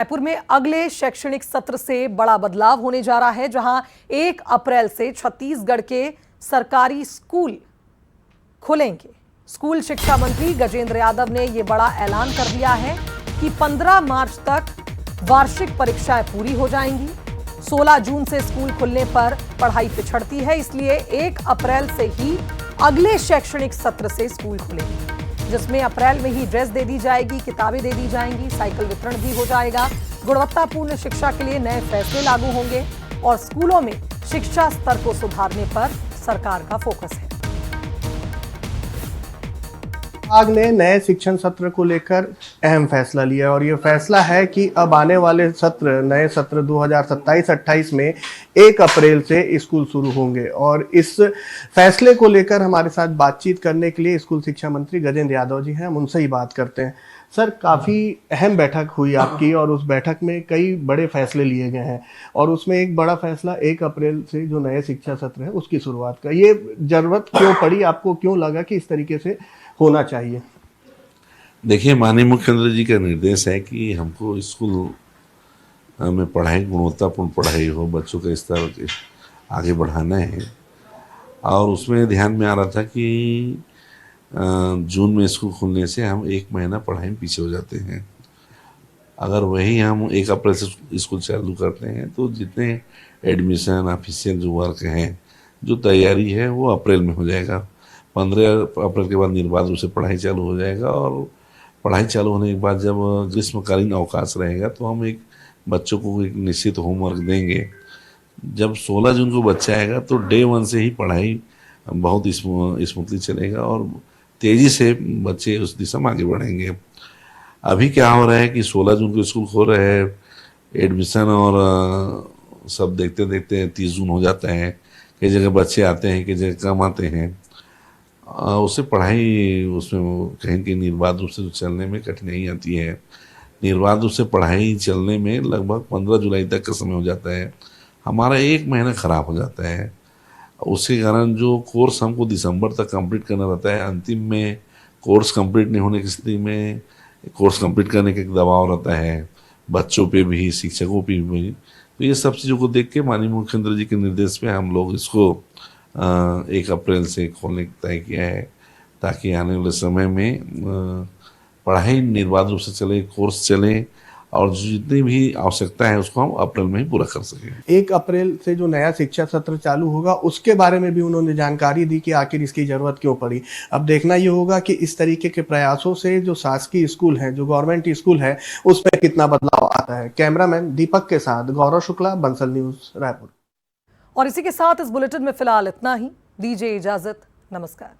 रायपुर में अगले शैक्षणिक सत्र से बड़ा बदलाव होने जा रहा है, जहां 1 अप्रैल से छत्तीसगढ़ के सरकारी स्कूल खुलेंगे। स्कूल शिक्षा मंत्री गजेंद्र यादव ने यह बड़ा ऐलान कर दिया है कि 15 मार्च तक वार्षिक परीक्षाएं पूरी हो जाएंगी। 16 जून से स्कूल खुलने पर पढ़ाई पिछड़ती है, इसलिए 1 अप्रैल से ही अगले शैक्षणिक सत्र से स्कूल खुलेंगे, जिसमें अप्रैल में ही ड्रेस दे दी जाएगी, किताबें दे दी जाएंगी, साइकिल वितरण भी हो जाएगा। गुणवत्तापूर्ण शिक्षा के लिए नए फैसले लागू होंगे और स्कूलों में शिक्षा स्तर को सुधारने पर सरकार का फोकस है। विभाग ने नए शिक्षण सत्र को लेकर अहम फैसला लिया और ये फैसला है कि अब आने वाले सत्र, नए सत्र 2027-28 में 1 अप्रैल से स्कूल शुरू होंगे। और इस फैसले को लेकर हमारे साथ बातचीत करने के लिए स्कूल शिक्षा मंत्री गजेंद्र यादव जी हैं, हम उनसे ही बात करते हैं। सर, काफ़ी अहम बैठक हुई आपकी और उस बैठक में कई बड़े फैसले लिए गए हैं और उसमें एक बड़ा फैसला 1 अप्रैल से जो नए शिक्षा सत्र है उसकी शुरुआत का। ये जरूरत क्यों पड़ी, आपको क्यों लगा कि इस तरीके से होना चाहिए? देखिए, माननीय मुख्यमंत्री जी का निर्देश है कि हमको स्कूल में पढ़ाई, गुणवत्तापूर्ण पढ़ाई हो, बच्चों का स्तर आगे बढ़ाना है। और उसमें ध्यान में आ रहा था कि जून में स्कूल खुलने से हम 1 महीना पढ़ाई में पीछे हो जाते हैं। अगर वही हम 1 अप्रैल से स्कूल चालू करते हैं तो जितने एडमिशन, ऑफिशियल जो वर्क हैं, जो तैयारी है, वो अप्रैल में हो जाएगा। 15 अप्रैल के बाद निर्बाध रूप से पढ़ाई चालू हो जाएगा और पढ़ाई चालू होने के बाद जब ग्रीष्मकालीन अवकाश रहेगा तो हम एक बच्चों को एक निश्चित होमवर्क देंगे। जब 16 जून को बच्चा आएगा तो डे 1 से ही पढ़ाई बहुत स्मूथली चलेगा और तेज़ी से बच्चे उस दिशा में आगे बढ़ेंगे। अभी क्या हो रहा है कि 16 जून को स्कूल खोल रहे हैं, एडमिशन और सब देखते देखते 30 जून हो जाता है। कई जगह बच्चे आते हैं, कई जगह कम आते हैं। उससे पढ़ाई उसमें कहीं कहीं निर्बाध रूप से चलने में कठिनाई आती है। निर्बाध रूप से पढ़ाई चलने में लगभग 15 जुलाई तक का समय हो जाता है। हमारा 1 महीना ख़राब हो जाता है। उसके कारण जो कोर्स हमको दिसंबर तक कंप्लीट करना रहता है, अंतिम में कोर्स कंप्लीट नहीं होने की स्थिति में कोर्स कंप्लीट करने का एक दबाव रहता है, बच्चों पे भी, शिक्षकों पे भी। तो ये सब चीज़ों को देख के माननीय मुख्यमंत्री जी के निर्देश पे हम लोग इसको 1 अप्रैल से खोलने का तय किया है, ताकि आने वाले समय में पढ़ाई निर्बाध रूप से चले, कोर्स चले और जितनी भी आवश्यकता है उसको हम अप्रैल में ही पूरा कर सकें। 1 अप्रैल से जो नया शिक्षा सत्र चालू होगा उसके बारे में भी उन्होंने जानकारी दी कि आखिर इसकी ज़रूरत क्यों पड़ी। अब देखना ये होगा कि इस तरीके के प्रयासों से जो शासकीय स्कूल है, जो गवर्नमेंट स्कूल है, उस पर कितना बदलाव आता है। कैमरामैन दीपक के साथ गौरव शुक्ला, बंसल न्यूज़, रायपुर। और इसी के साथ इस बुलेटिन में फिलहाल इतना ही। दीजिए इजाजत, नमस्कार।